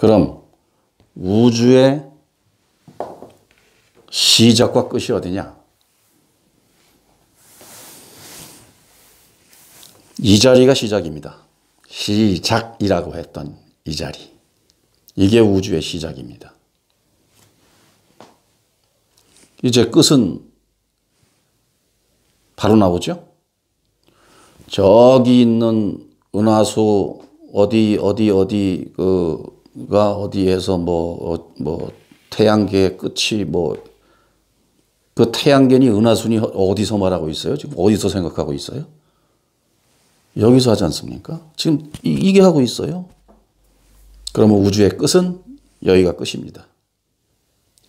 그럼 우주의 시작과 끝이 어디냐? 이 자리가 시작입니다. 시작이라고 했던 이 자리. 이게 우주의 시작입니다. 이제 끝은 바로 나오죠? 저기 있는 은하수 어디가 어디에서 태양계의 끝이 그 태양계니 은하순이 어디서 말하고 있어요? 지금 어디서 생각하고 있어요? 여기서 하지 않습니까? 지금 이게 하고 있어요. 그러면 우주의 끝은 여기가 끝입니다.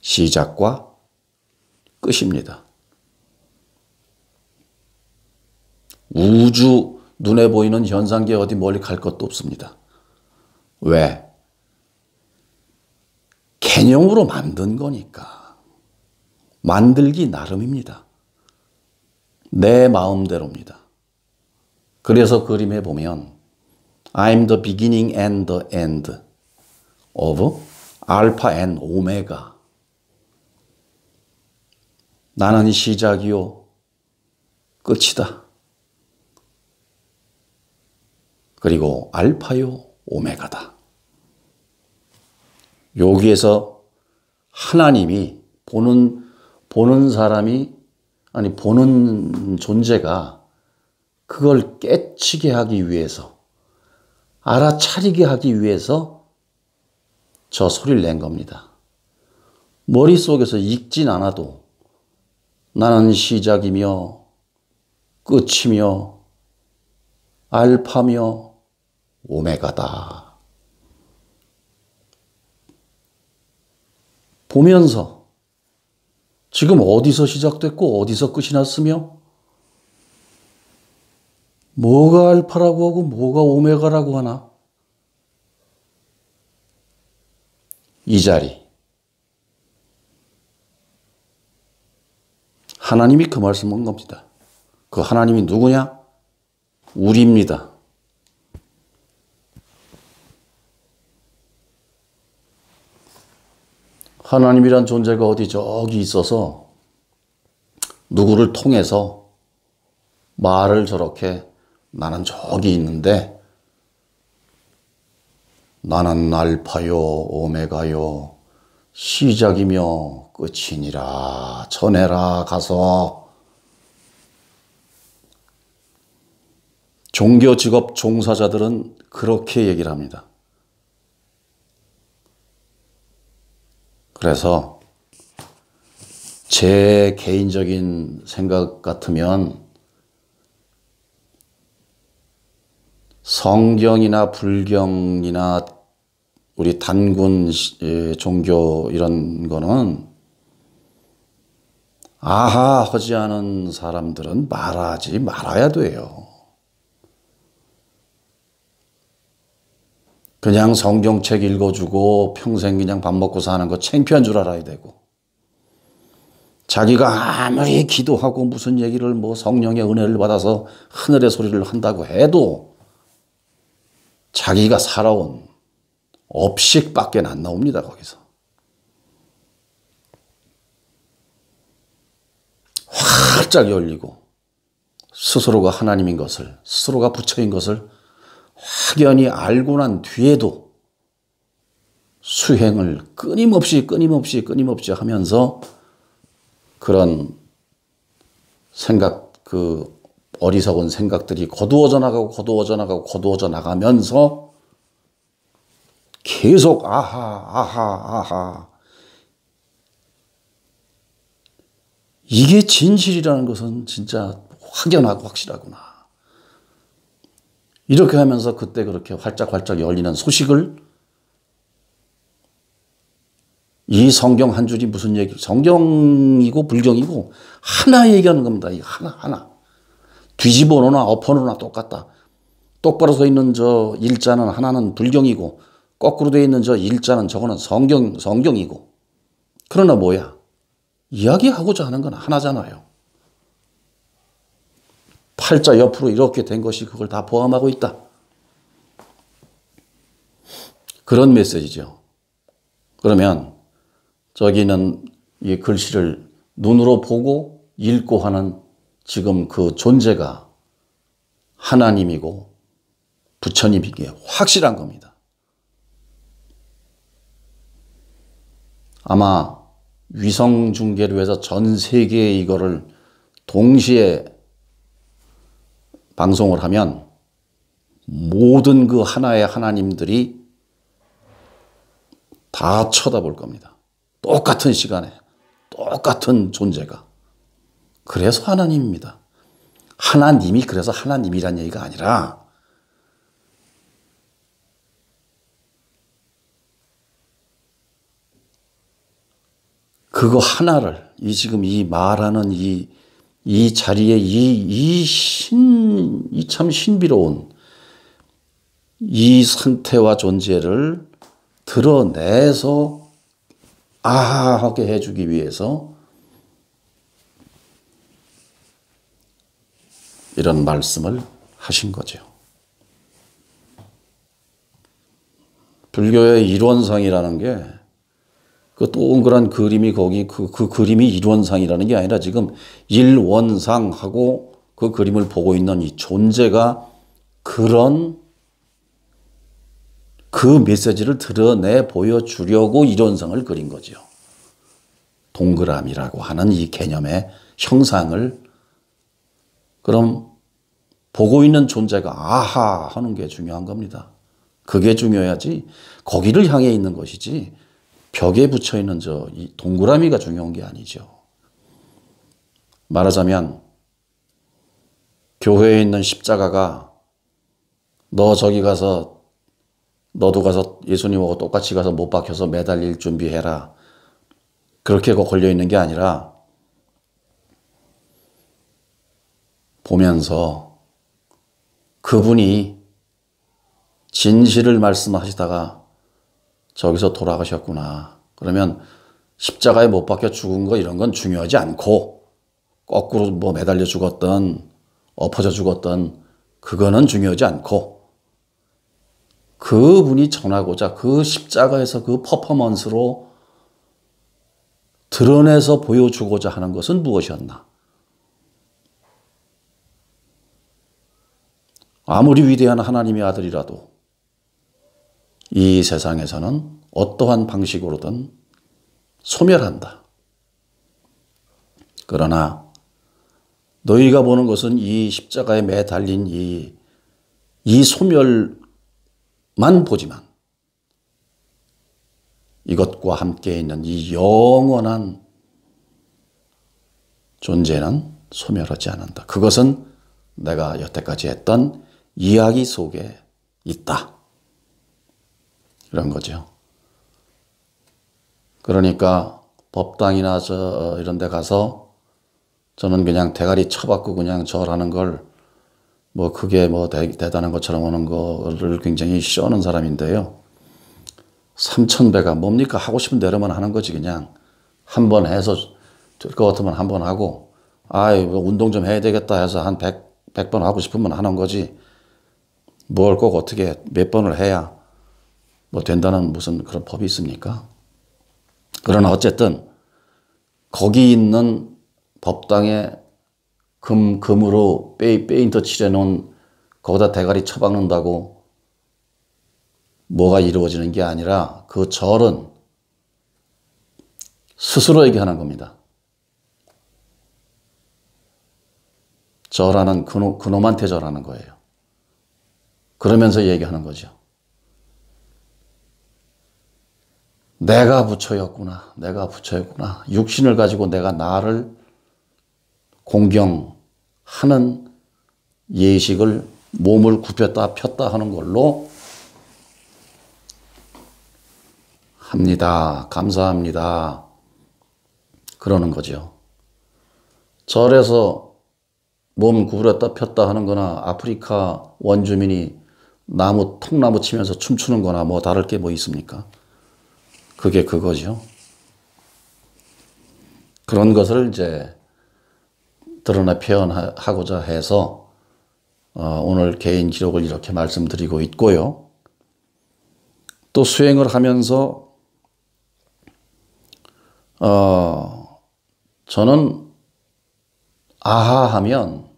시작과 끝입니다. 우주 눈에 보이는 현상계 어디 멀리 갈 것도 없습니다. 왜? 개념으로 만든 거니까. 만들기 나름입니다. 내 마음대로입니다. 그래서 그림에 보면 I'm the beginning and the end of alpha and omega. 나는 시작이요 끝이다. 그리고 알파요 오메가다. 여기에서 하나님이 보는 사람이 보는 존재가 그걸 깨치게 하기 위해서, 알아차리게 하기 위해서 저 소리를 낸 겁니다. 머릿속에서 읽진 않아도 나는 시작이며 끝이며 알파며 오메가다. 보면서 지금 어디서 시작됐고 어디서 끝이 났으며 뭐가 알파라고 하고 뭐가 오메가라고 하나? 이 자리. 하나님이 그 말씀한 겁니다. 그 하나님이 누구냐? 우리입니다. 하나님이란 존재가 어디 저기 있어서 누구를 통해서 말을 저렇게 나는 저기 있는데 나는 알파요 오메가요 시작이며 끝이니라 전해라 가서. 종교 직업 종사자들은 그렇게 얘기를 합니다. 그래서 제 개인적인 생각 같으면 성경이나 불경이나 우리 단군 종교 이런 거는 아하 하지 않은 사람들은 말하지 말아야 돼요. 그냥 성경책 읽어주고 평생 그냥 밥 먹고 사는 거 창피한 줄 알아야 되고, 자기가 아무리 기도하고 무슨 얘기를 성령의 은혜를 받아서 하늘의 소리를 한다고 해도 자기가 살아온 업식밖에 안 나옵니다. 거기서 활짝 열리고 스스로가 하나님인 것을, 스스로가 부처인 것을 확연히 알고 난 뒤에도 수행을 끊임없이 하면서 그런 생각, 그 어리석은 생각들이 거두어져 나가면서 계속 아하 이게 진실이라는 것은 진짜 확연하고 확실하구나. 이렇게 하면서 그때 그렇게 활짝 열리는 소식을, 이 성경 한 줄이 무슨 얘기, 성경이고 불경이고 하나 얘기하는 겁니다. 이 하나. 뒤집어 놓으나 엎어 놓으나 똑같다. 똑바로 서 있는 저 일자는 하나는 불경이고 거꾸로 되어 있는 저 일자는 저거는 성경이고. 그러나 뭐야? 이야기하고자 하는 건 하나잖아요. 팔자 옆으로 이렇게 된 것이 그걸 다 포함하고 있다. 그런 메시지죠. 그러면 저기는 이 글씨를 눈으로 보고 읽고 하는 지금 그 존재가 하나님이고 부처님이기에 확실한 겁니다. 아마 위성 중계로 해서 전 세계에 이거를 동시에 방송을 하면 모든 그 하나의 하나님들이 다 쳐다볼 겁니다. 똑같은 시간에 똑같은 존재가. 그래서 하나님입니다. 하나님이 그래서 하나님이란 얘기가 아니라 그거 하나를 지금 이 말하는 이 자리에 이 참 신비로운 이 상태와 존재를 드러내서 아하하게 해주기 위해서 이런 말씀을 하신 거죠. 불교의 일원상이라는 게 그 동그란 그림이 거기 그 그림이 일원상이라는 게 아니라 지금 일원상하고 그 그림을 보고 있는 이 존재가 그런 그 메시지를 드러내 보여주려고 일원상을 그린 거죠. 동그라미라고 하는 이 개념의 형상을 그럼 보고 있는 존재가 아하 하는 게 중요한 겁니다. 그게 중요해야지 거기를 향해 있는 것이지 벽에 붙여 있는 이 동그라미가 중요한 게 아니죠. 말하자면 교회에 있는 십자가가 너 저기 가서 너도 가서 예수님하고 똑같이 가서 못 박혀서 매달릴 준비해라. 그렇게 걸려 있는 게 아니라 보면서 그분이 진실을 말씀하시다가 저기서 돌아가셨구나. 그러면 십자가에 못 박혀 죽은 거 이런 건 중요하지 않고 거꾸로 뭐 매달려 죽었던 엎어져 죽었던 그거는 중요하지 않고 그분이 전하고자 그 십자가에서 그 퍼포먼스로 드러내서 보여주고자 하는 것은 무엇이었나? 아무리 위대한 하나님의 아들이라도 이 세상에서는 어떠한 방식으로든 소멸한다. 그러나 너희가 보는 것은 이 십자가에 매달린 이 소멸만 보지만 이것과 함께 있는 이 영원한 존재는 소멸하지 않는다. 그것은 내가 여태까지 했던 이야기 속에 있다. 이런 거죠. 그러니까 법당이나 이런 데 가서 저는 그냥 대가리 쳐박고 그냥 절하는 걸 뭐 그게 뭐 대단한 것처럼 오는 거를 굉장히 싫어하는 사람인데요. 3000배가 뭡니까? 하고 싶은 대로만 하는 거지. 그냥 한 번 해서 될 것 같으면 한 번 하고 운동 좀 해야 되겠다 해서 한 100번 하고 싶으면 하는 거지. 뭘 꼭 어떻게 몇 번을 해야 뭐 된다는 무슨 그런 법이 있습니까? 그러나 어쨌든 거기 있는 법당에 금으로 페인트 칠해놓은 거기다 대가리 쳐박는다고 뭐가 이루어지는 게 아니라 그 절은 스스로에게 하는 겁니다. 절하는 그놈한테 절하는 거예요. 그러면서 얘기하는 거죠. 내가 부처였구나. 내가 부처였구나. 육신을 가지고 내가 나를 공경하는 예식을 몸을 굽혔다 폈다 하는 걸로 합니다. 감사합니다. 그러는 거죠. 절에서 몸 구부렸다 폈다 하는 거나 아프리카 원주민이 통나무 치면서 춤추는 거나 뭐 다를 게 뭐 있습니까? 그게 그거죠. 그런 것을 이제 드러내 표현하고자 해서 오늘 개인 기록을 이렇게 말씀드리고 있고요. 또 수행을 하면서 저는 아하 하면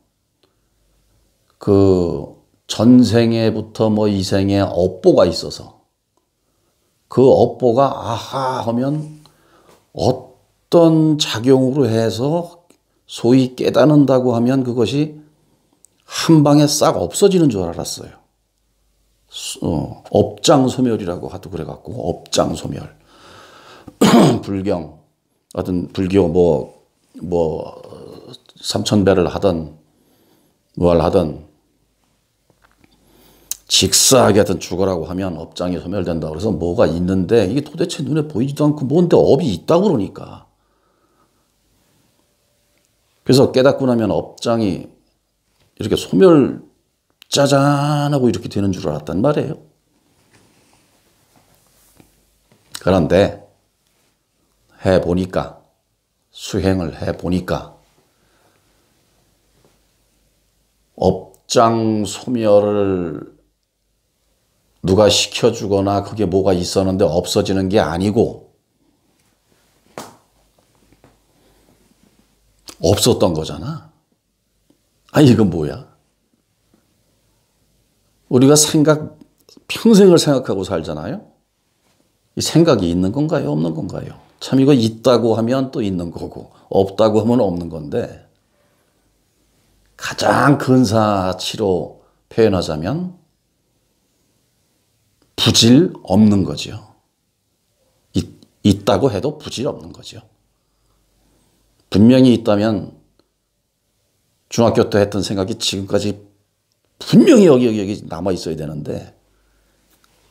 그 전생에부터 뭐 이생에 업보가 있어서 그 업보가 아하 하면 어떤 작용으로 해서 소위 깨닫는다고 하면 그것이 한 방에 싹 없어지는 줄 알았어요. 업장소멸이라고 하도 그래갖고 업장소멸. 불교 삼천배를 하든 뭘 하든 직사하게 하든 죽어라고 하면 업장이 소멸된다. 그래서 뭐가 있는데 이게 도대체 눈에 보이지도 않고 뭔데 업이 있다고 그러니까. 그래서 깨닫고 나면 업장이 이렇게 소멸 짜잔하고 이렇게 되는 줄 알았단 말이에요. 그런데 해보니까, 수행을 해보니까 업장 소멸을 누가 시켜주거나 그게 뭐가 있었는데 없어지는 게 아니고 없었던 거잖아. 아니 이건 뭐야? 우리가 평생을 생각하고 살잖아요. 이 생각이 있는 건가요? 없는 건가요? 참 이거 있다고 하면 또 있는 거고 없다고 하면 없는 건데 가장 근사치로 표현하자면 부질 없는 거죠. 있다고 해도 부질 없는 거죠. 분명히 있다면 중학교 때 했던 생각이 지금까지 분명히 여기 남아 있어야 되는데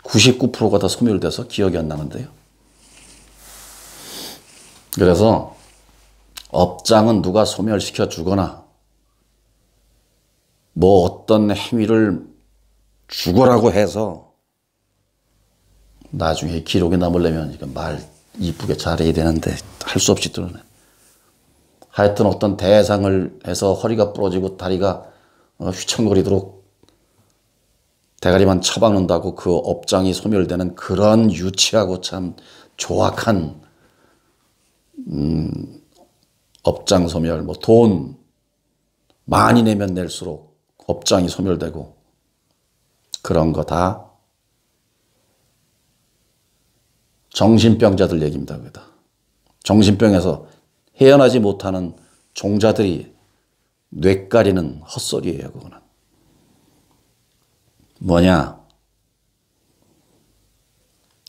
99%가 다 소멸돼서 기억이 안 나는데요. 그래서 업장은 누가 소멸시켜 주거나 뭐 어떤 행위를 죽으라고 해서 나중에 기록에 남으려면 이거 말 이쁘게 잘해야 되는데 할 수 없이 드러내. 하여튼 어떤 대상을 해서 허리가 부러지고 다리가 휘청거리도록 대가리만 쳐박는다고 그 업장이 소멸되는 그런 유치하고 참 조악한 업장 소멸, 뭐 돈 많이 내면 낼수록 업장이 소멸되고 그런 거 다 정신병자들 얘기입니다. 정신병에서 헤어나지 못하는 종자들이 뇌까리는 헛소리예요. 그거는 뭐냐?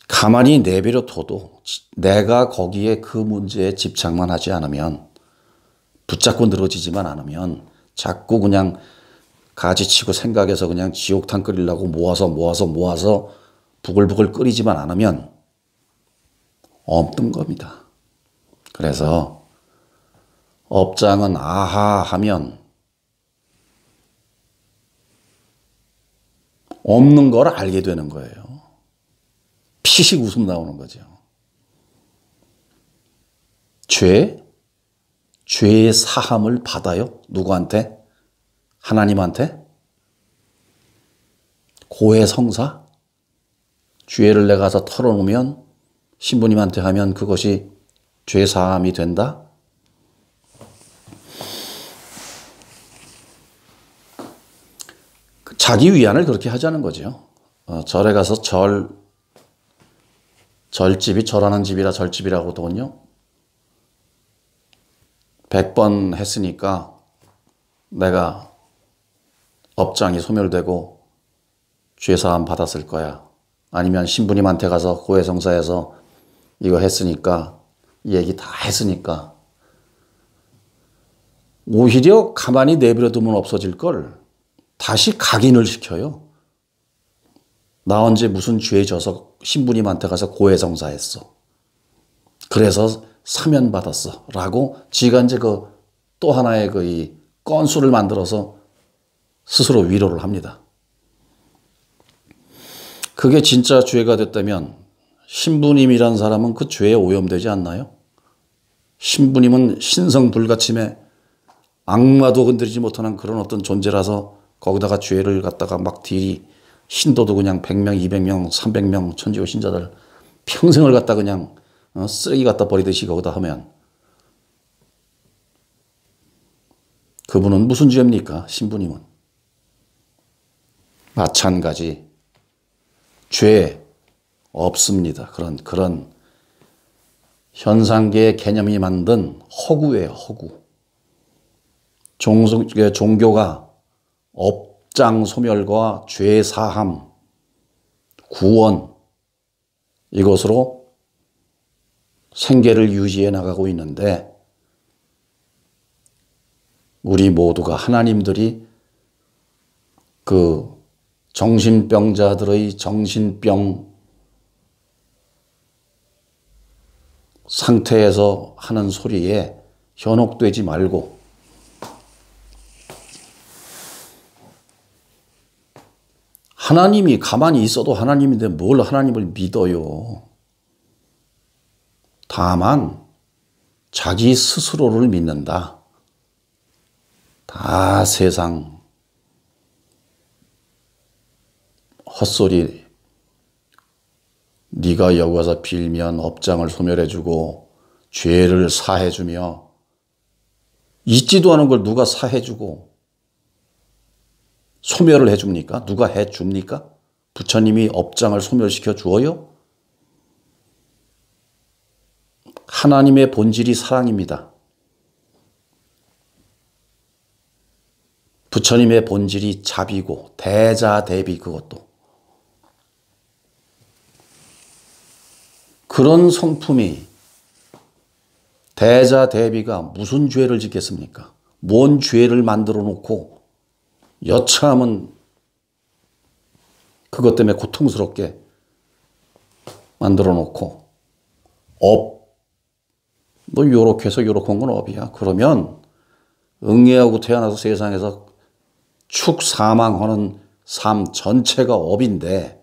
가만히 내버려 둬도 내가 거기에 그 문제에 집착만 하지 않으면 붙잡고 늘어지지만 않으면 자꾸 그냥 가지치고 생각해서 그냥 지옥탕 끓이려고 모아서 부글부글 끓이지만 않으면 없는 겁니다. 그래서 업장은 아하 하면 없는 걸 알게 되는 거예요. 피식 웃음 나오는 거죠. 죄의 사함을 받아요? 누구한테? 하나님한테? 고해성사? 죄를 내가 가서 털어놓으면 신부님한테 하면 그것이 죄 사함이 된다? 자기 위안을 그렇게 하자는 거죠. 절에 가서 절집이 절하는 집이라 절집이라고 하거든요. 100번 했으니까 내가 업장이 소멸되고 죄사함 받았을 거야. 아니면 신부님한테 가서 고해성사해서 이거 했으니까 이 얘기 다 했으니까 오히려 가만히 내버려 두면 없어질 걸 다시 각인을 시켜요. 나 언제 무슨 죄 져서 신부님한테 가서 고해성사했어. 그래서 사면 받았어. 라고 지가 이제 또 하나의 이 건수를 만들어서 스스로 위로를 합니다. 그게 진짜 죄가 됐다면 신부님이란 사람은 그 죄에 오염되지 않나요? 신부님은 신성불가침에 악마도 건드리지 못하는 그런 어떤 존재라서 거기다가 죄를 갖다가 막 신도도 그냥 100명, 200명, 300명 천지교 신자들 평생을 갖다 그냥 쓰레기 갖다 버리듯이 거기다 하면 그분은 무슨 죄입니까? 신부님은. 마찬가지 죄 없습니다. 그런 현상계의 개념이 만든 허구예요. 허구. 종교가 업장 소멸과 죄 사함, 구원 이것으로 생계를 유지해 나가고 있는데 우리 모두가 하나님들이 그 정신병자들의 정신병 상태에서 하는 소리에 현혹되지 말고 하나님이 가만히 있어도 하나님인데 뭘 하나님을 믿어요. 다만 자기 스스로를 믿는다. 다 세상 헛소리. 네가 여기 와서 빌면 업장을 소멸해주고 죄를 사해주며 있지도 않은 걸 누가 사해주고 소멸을 해줍니까? 누가 해줍니까? 부처님이 업장을 소멸시켜 주어요? 하나님의 본질이 사랑입니다. 부처님의 본질이 자비고 대자대비 그것도. 그런 성품이 대자대비가 무슨 죄를 짓겠습니까? 뭔 죄를 만들어 놓고 여차하면 그것 때문에 고통스럽게 만들어 놓고 너 요렇게 해서 요렇게 한 건 업이야. 그러면 응애하고 태어나서 세상에서 축사망하는 삶 전체가 업인데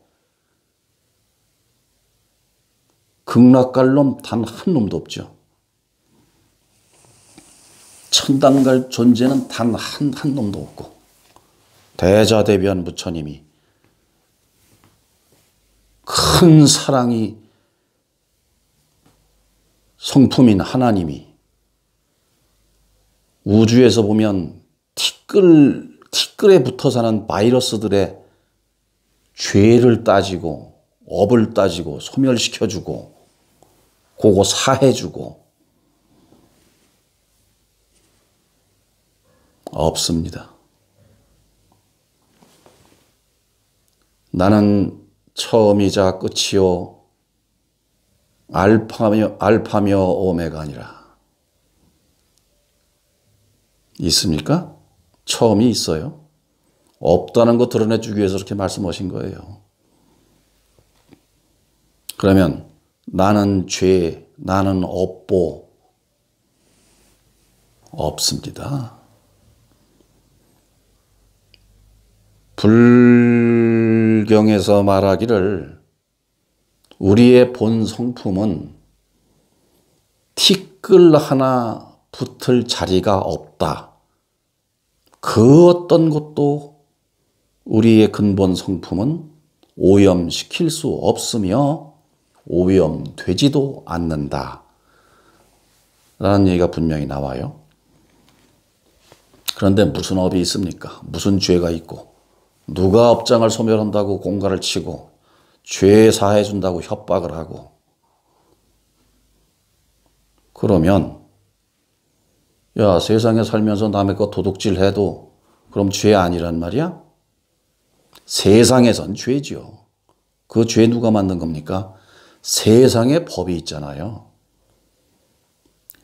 극락 갈 놈 단 한 놈도 없죠. 천당 갈 존재는 단 한 놈도 없고 대자대비한 부처님이 큰 사랑이 성품인 하나님이 우주에서 보면 티끌에 붙어 사는 바이러스들의 죄를 따지고 업을 따지고 소멸시켜주고 그거 사해주고 없습니다. 나는 처음이자 끝이요 알파며 오메가 아니라. 있습니까? 처음이 있어요? 없다는 거 드러내주기 위해서 그렇게 말씀하신 거예요. 그러면 나는 죄, 나는 업보 없습니다. 불경에서 말하기를 우리의 본 성품은 티끌 하나 붙을 자리가 없다. 그 어떤 것도 우리의 근본 성품은 오염시킬 수 없으며 오염되지도 않는다. 라는 얘기가 분명히 나와요. 그런데 무슨 업이 있습니까? 무슨 죄가 있고 누가 업장을 소멸한다고 공갈을 치고 죄 사해준다고 협박을 하고 그러면 야 세상에 살면서 남의 거 도둑질해도 그럼 죄 아니란 말이야? 세상에선 죄죠. 그 죄 누가 만든 겁니까? 세상에 법이 있잖아요.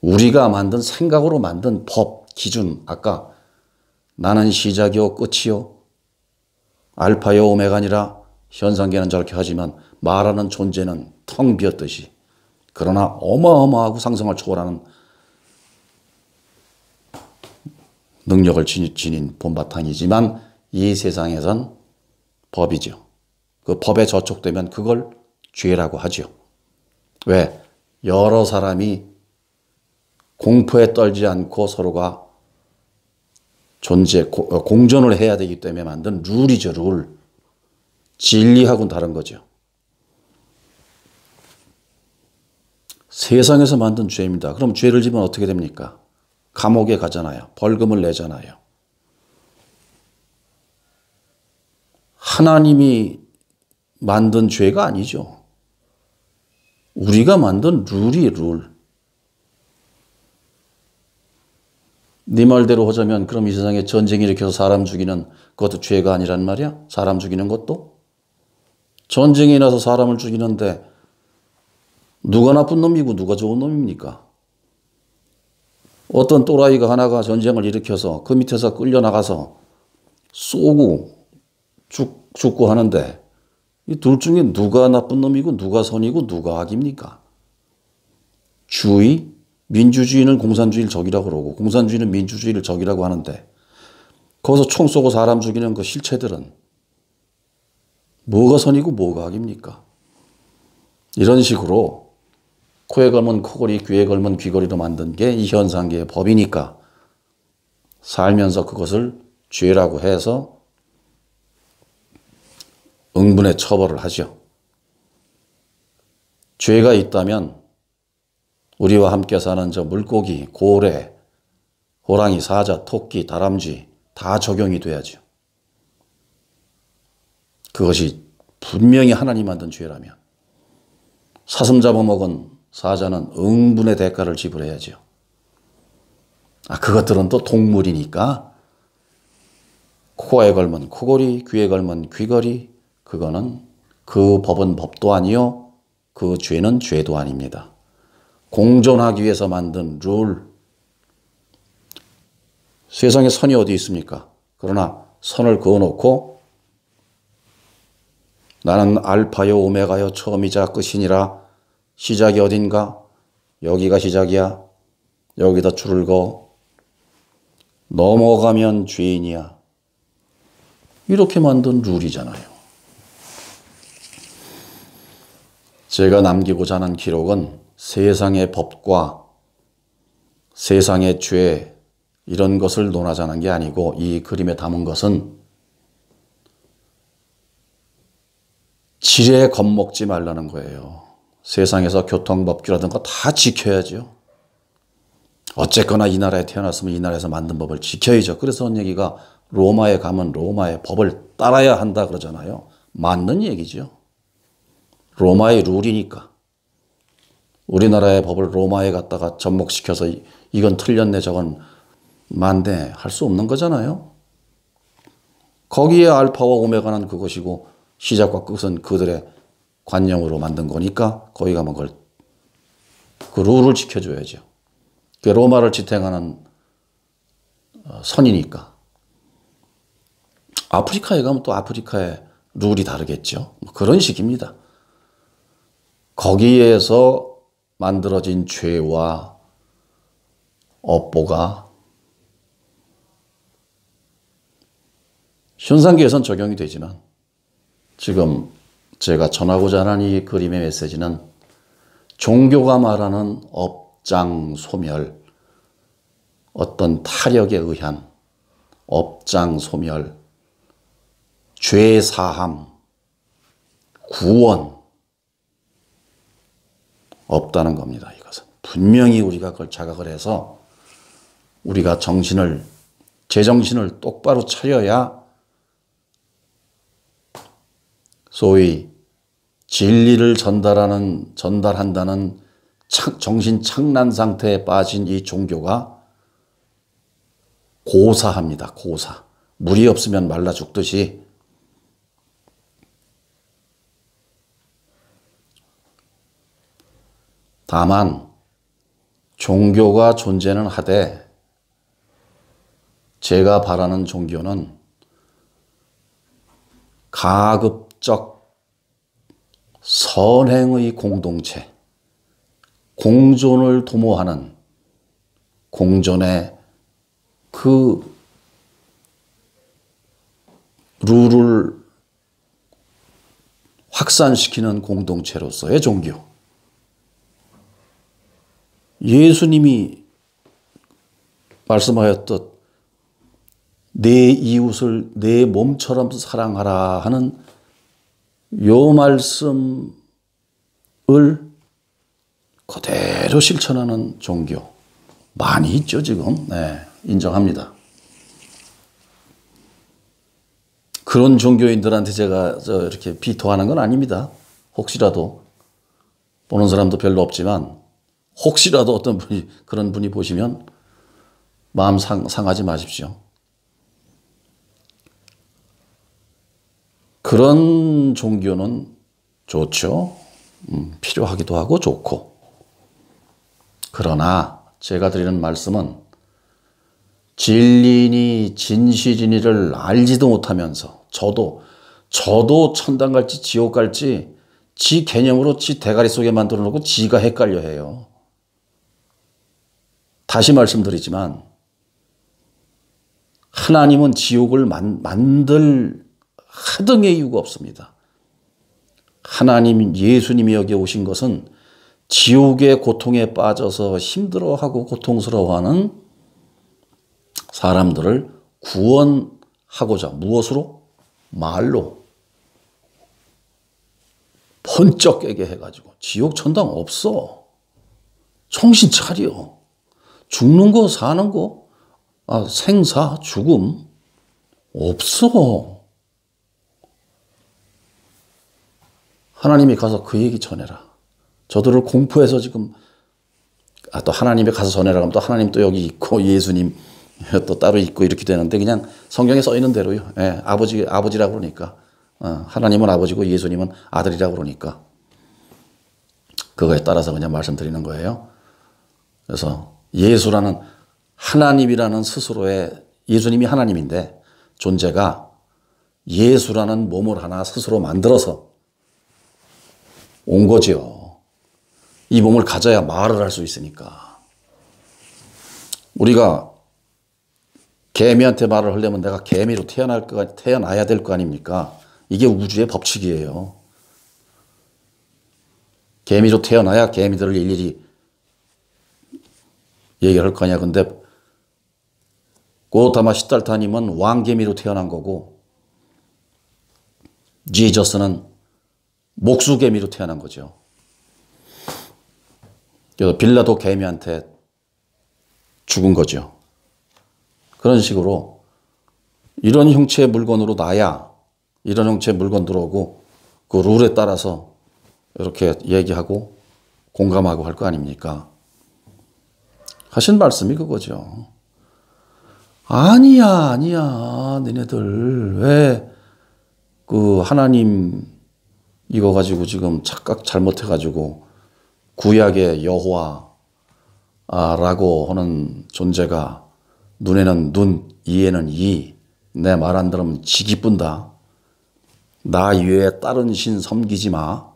우리가 만든 생각으로 만든 법, 기준 아까 나는 시작이요 끝이요 알파요 오메가 아니라 현상계는 저렇게 하지만 말하는 존재는 텅 비었듯이 그러나 어마어마하고 상상을 초월하는 능력을 지닌 본바탕이지만 이 세상에선 법이죠. 그 법에 저촉되면 그걸 죄라고 하죠. 왜? 여러 사람이 공포에 떨지 않고 서로가 공존을 해야 되기 때문에 만든 룰이죠. 룰. 진리하고는 다른 거죠. 세상에서 만든 죄입니다. 그럼 죄를 지면 어떻게 됩니까? 감옥에 가잖아요. 벌금을 내잖아요. 하나님이 만든 죄가 아니죠. 우리가 만든 룰이 룰. 네 말대로 하자면 그럼 이 세상에 전쟁 일으켜서 사람 죽이는 그것도 죄가 아니란 말이야? 사람 죽이는 것도? 전쟁이 나서 사람을 죽이는데 누가 나쁜 놈이고 누가 좋은 놈입니까? 어떤 또라이가 하나가 전쟁을 일으켜서 그 밑에서 끌려나가서 쏘고 죽고 하는데 이 둘 중에 누가 나쁜 놈이고 누가 선이고 누가 악입니까? 민주주의는 공산주의를 적이라고 그러고 공산주의는 민주주의를 적이라고 하는데 거기서 총 쏘고 사람 죽이는 그 실체들은 뭐가 선이고 뭐가 악입니까? 이런 식으로 코에 걸면 코걸이, 귀에 걸면 귀걸이로 만든 게 이 현상계의 법이니까 살면서 그것을 죄라고 해서 응분의 처벌을 하죠. 죄가 있다면 우리와 함께 사는 저 물고기, 고래, 호랑이, 사자, 토끼, 다람쥐 다 적용이 돼야죠. 그것이 분명히 하나님 만든 죄라면 사슴 잡아먹은 사자는 응분의 대가를 지불해야죠. 그것들은 또 동물이니까 코에 걸면 코걸이, 귀에 걸면 귀걸이 그거는 그 법은 법도 아니요 그 죄는 죄도 아닙니다. 공존하기 위해서 만든 룰. 세상에 선이 어디 있습니까? 그러나 선을 그어놓고 나는 알파요 오메가요 처음이자 끝이니라. 시작이 어딘가? 여기가 시작이야. 여기다 줄을 그어. 넘어가면 죄인이야. 이렇게 만든 룰이잖아요. 제가 남기고자 하는 기록은 세상의 법과 세상의 죄 이런 것을 논하자는 게 아니고 이 그림에 담은 것은 지레 겁먹지 말라는 거예요. 세상에서 교통법규라든가 다 지켜야죠. 어쨌거나 이 나라에 태어났으면 이 나라에서 만든 법을 지켜야죠. 그래서 한 얘기가 로마에 가면 로마의 법을 따라야 한다 그러잖아요. 맞는 얘기죠. 로마의 룰이니까. 우리나라의 법을 로마에 갖다가 접목시켜서 이건 틀렸네 저건 맞네 할 수 없는 거잖아요. 거기에 알파와 오메가는 그것이고 시작과 끝은 그들의 관념으로 만든 거니까 거기 가면 그 룰을 지켜줘야죠. 그 로마를 지탱하는 선이니까. 아프리카에 가면 또 아프리카의 룰이 다르겠죠. 그런 식입니다. 거기에서 만들어진 죄와 업보가 현상계에선 적용이 되지만 지금 제가 전하고자 하는 이 그림의 메시지는 종교가 말하는 업장 소멸, 어떤 타력에 의한 업장 소멸, 죄 사함, 구원 없다는 겁니다. 이것은 분명히 우리가 그걸 자각을 해서 우리가 제정신을 똑바로 차려야 소위 진리를 전달한다는 정신 착란 상태에 빠진 이 종교가 고사합니다. 고사. 물이 없으면 말라 죽듯이 다만 종교가 존재는 하되 제가 바라는 종교는 가급적 선행의 공동체, 공존을 도모하는 공존의 그 룰을 확산시키는 공동체로서의 종교. 예수님이 말씀하였듯 내 이웃을 내 몸처럼 사랑하라 하는 요 말씀을 그대로 실천하는 종교 많이 있죠 지금. 네, 인정합니다. 그런 종교인들한테 제가 이렇게 비토하는 건 아닙니다. 혹시라도 보는 사람도 별로 없지만 혹시라도 어떤 분이 그런 분이 보시면 마음 상하지 마십시오. 그런 종교는 좋죠. 필요하기도 하고 좋고. 그러나 제가 드리는 말씀은 진리니 진실이니를 알지도 못하면서 저도 천당 갈지 지옥 갈지 지 개념으로 지 대가리 속에 만들어 놓고 지가 헷갈려 해요. 다시 말씀드리지만 하나님은 지옥을 만들 하등의 이유가 없습니다. 하나님 예수님이 여기 오신 것은 지옥의 고통에 빠져서 힘들어하고 고통스러워하는 사람들을 구원하고자 무엇으로? 말로 번쩍 깨게 해가지고 지옥 천당 없어. 정신 차려. 죽는 거 사는 거 생사 죽음 없어. 하나님이 가서 그 얘기 전해라. 저들을 공포해서 지금 또 하나님이 가서 전해라 하면 또 하나님 또 여기 있고 예수님 또 따로 있고 이렇게 되는데 그냥 성경에 써 있는 대로요. 예, 아버지라고 그러니까. 하나님은 아버지고 예수님은 아들이라고 그러니까. 그거에 따라서 그냥 말씀드리는 거예요. 그래서 예수라는 하나님이라는 스스로의 예수님이 하나님인데 존재가 예수라는 몸을 하나 스스로 만들어서 온 거죠. 이 몸을 가져야 말을 할 수 있으니까. 우리가 개미한테 말을 하려면 내가 개미로 태어나야 될 거 아닙니까? 이게 우주의 법칙이에요. 개미로 태어나야 개미들을 일일이 얘기를 할 거냐. 근데 고타마 시달타님은 왕개미로 태어난 거고 지저스는 목수개미로 태어난 거죠. 그래서 빌라도 개미한테 죽은 거죠. 그런 식으로 이런 형체의 물건으로 나야 이런 형체의 물건 들어오고 그 룰에 따라서 이렇게 얘기하고 공감하고 할 거 아닙니까? 하신 말씀이 그거죠. 아니야. 너네들 왜 그 하나님 이거 가지고 지금 착각 잘못해가지고 구약의 여호와라고 하는 존재가 눈에는 눈, 이에는 이, 내 말 안 들으면 지 기쁜다. 나 이외에 다른 신 섬기지 마.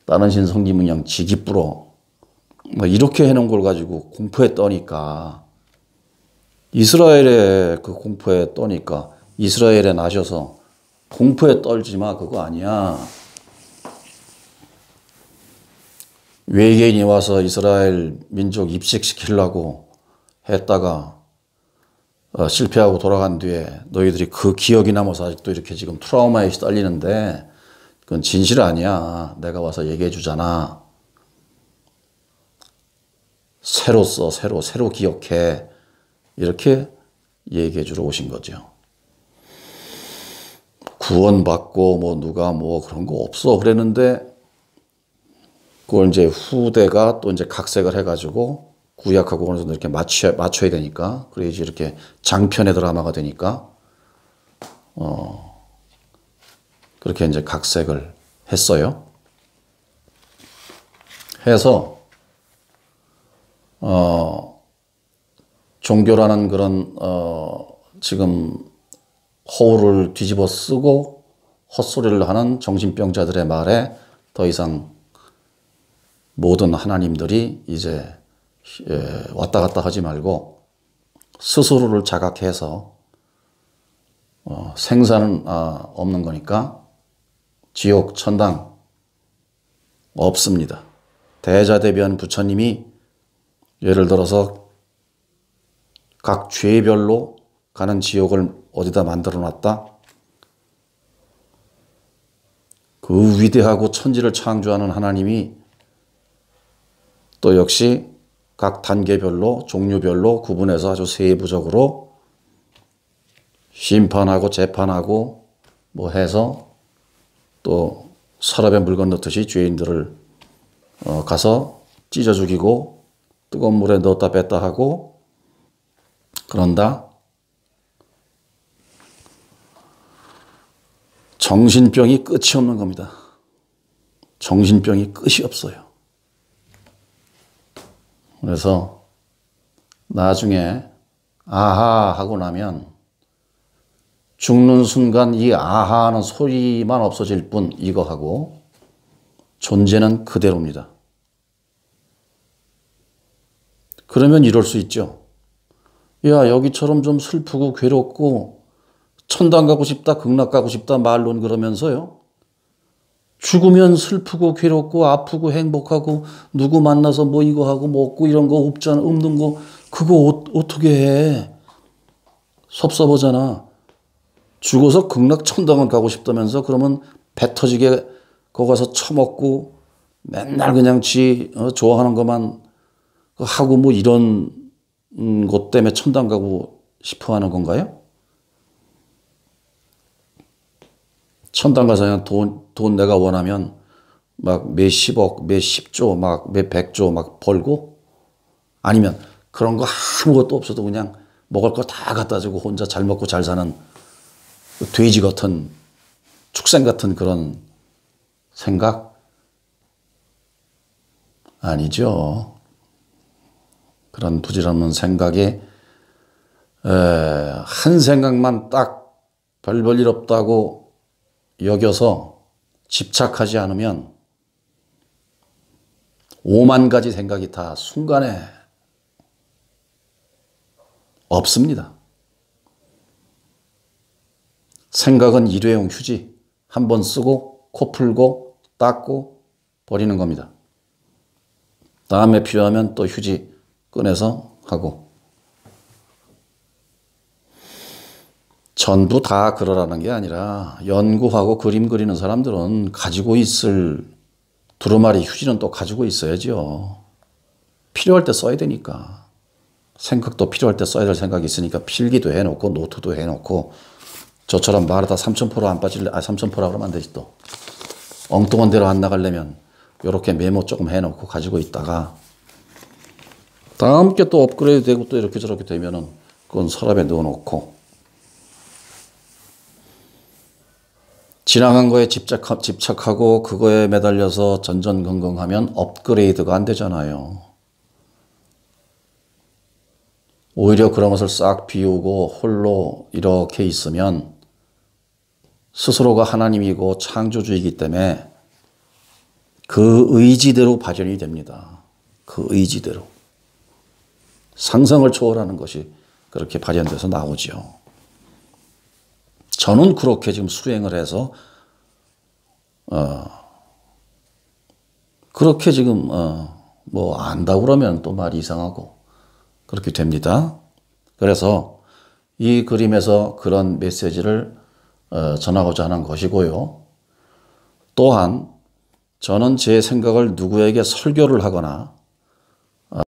다른 신 섬기면 그냥 지 기쁘러. 뭐 이렇게 해놓은 걸 가지고 공포에 떠니까 이스라엘의 그 공포에 떠니까 이스라엘에 나셔서 공포에 떨지 마. 그거 아니야. 외계인이 와서 이스라엘 민족 입식시키려고 했다가 실패하고 돌아간 뒤에 너희들이 그 기억이 남아서 아직도 이렇게 지금 트라우마에 시달리는데 그건 진실 아니야. 내가 와서 얘기해 주잖아. 새로 써, 새로 기억해. 이렇게 얘기해 주러 오신 거죠. 구원받고 뭐 누가 뭐 그런 거 없어 그랬는데 그걸 이제 후대가 또 이제 각색을 해가지고 구약하고 어느 정도 이렇게 맞춰야 되니까 그래야지 이렇게 장편의 드라마가 되니까 그렇게 이제 각색을 했어요. 해서 종교라는 그런 지금 허울을 뒤집어 쓰고 헛소리를 하는 정신병자들의 말에 더 이상 모든 하나님들이 이제 왔다 갔다 하지 말고 스스로를 자각해서 생사는 없는 거니까 지옥, 천당 없습니다. 대자대변 부처님이 예를 들어서 각 죄별로 가는 지옥을 어디다 만들어 놨다? 그 위대하고 천지를 창조하는 하나님이 또 역시 각 단계별로 종류별로 구분해서 아주 세부적으로 심판하고 재판하고 뭐 해서 또 서랍에 물 건너듯이 죄인들을 가서 찢어 죽이고 뜨거운 물에 넣었다 뺐다 하고 그런다. 정신병이 끝이 없는 겁니다. 정신병이 끝이 없어요. 그래서 나중에 아하 하고 나면 죽는 순간 이 아하 하는 소리만 없어질 뿐 이거 하고 존재는 그대로입니다. 그러면 이럴 수 있죠. 야, 여기처럼 좀 슬프고 괴롭고 천당 가고 싶다, 극락 가고 싶다 말론 그러면서요. 죽으면 슬프고 괴롭고 아프고 행복하고 누구 만나서 뭐 이거 하고 먹고 이런 거 없잖아, 없는 거 그거 어떻게 해? 섭섭하잖아. 죽어서 극락 천당을 가고 싶다면서 그러면 배 터지게 거기 가서 처먹고 맨날 그냥 지 좋아하는 것만 하고 뭐 이런 것 때문에 천당 가고 싶어 하는 건가요? 천당 가서 그냥 돈 내가 원하면 막 몇십억, 몇십조, 막 몇백조 막 벌고 아니면 그런 거 아무것도 없어도 그냥 먹을 거 다 갖다 주고 혼자 잘 먹고 잘 사는 돼지 같은 축생 같은 그런 생각? 아니죠. 그런 부질없는 생각에 한 생각만 딱 별 볼 일 없다고 여겨서 집착하지 않으면 5만 가지 생각이 다 순간에 없습니다. 생각은 일회용 휴지 한 번 쓰고 코 풀고 닦고 버리는 겁니다. 다음에 필요하면 또 휴지 꺼내서 하고 전부 다 그러라는 게 아니라 연구하고 그림 그리는 사람들은 가지고 있을 두루마리 휴지는 또 가지고 있어야죠. 필요할 때 써야 되니까. 생각도 필요할 때 써야 될 생각이 있으니까 필기도 해놓고 노트도 해놓고 저처럼 말하다 3,000% 안 빠질래? 3,000%라 그러면 안 되지 또. 엉뚱한 데로 안 나가려면 이렇게 메모 조금 해놓고 가지고 있다가 다음 게 또 업그레이드 되고 또 이렇게 저렇게 되면은 그건 서랍에 넣어놓고 지나간 거에 집착하고 그거에 매달려서 전전긍긍하면 업그레이드가 안 되잖아요. 오히려 그런 것을 싹 비우고 홀로 이렇게 있으면 스스로가 하나님이고 창조주이기 때문에 그 의지대로 발현이 됩니다. 그 의지대로. 상상을 초월하는 것이 그렇게 발현돼서 나오죠. 저는 그렇게 지금 수행을 해서 그렇게 지금 뭐 안다고 그러면 또 말이 이상하고 그렇게 됩니다. 그래서 이 그림에서 그런 메시지를 전하고자 하는 것이고요. 또한 저는 제 생각을 누구에게 설교를 하거나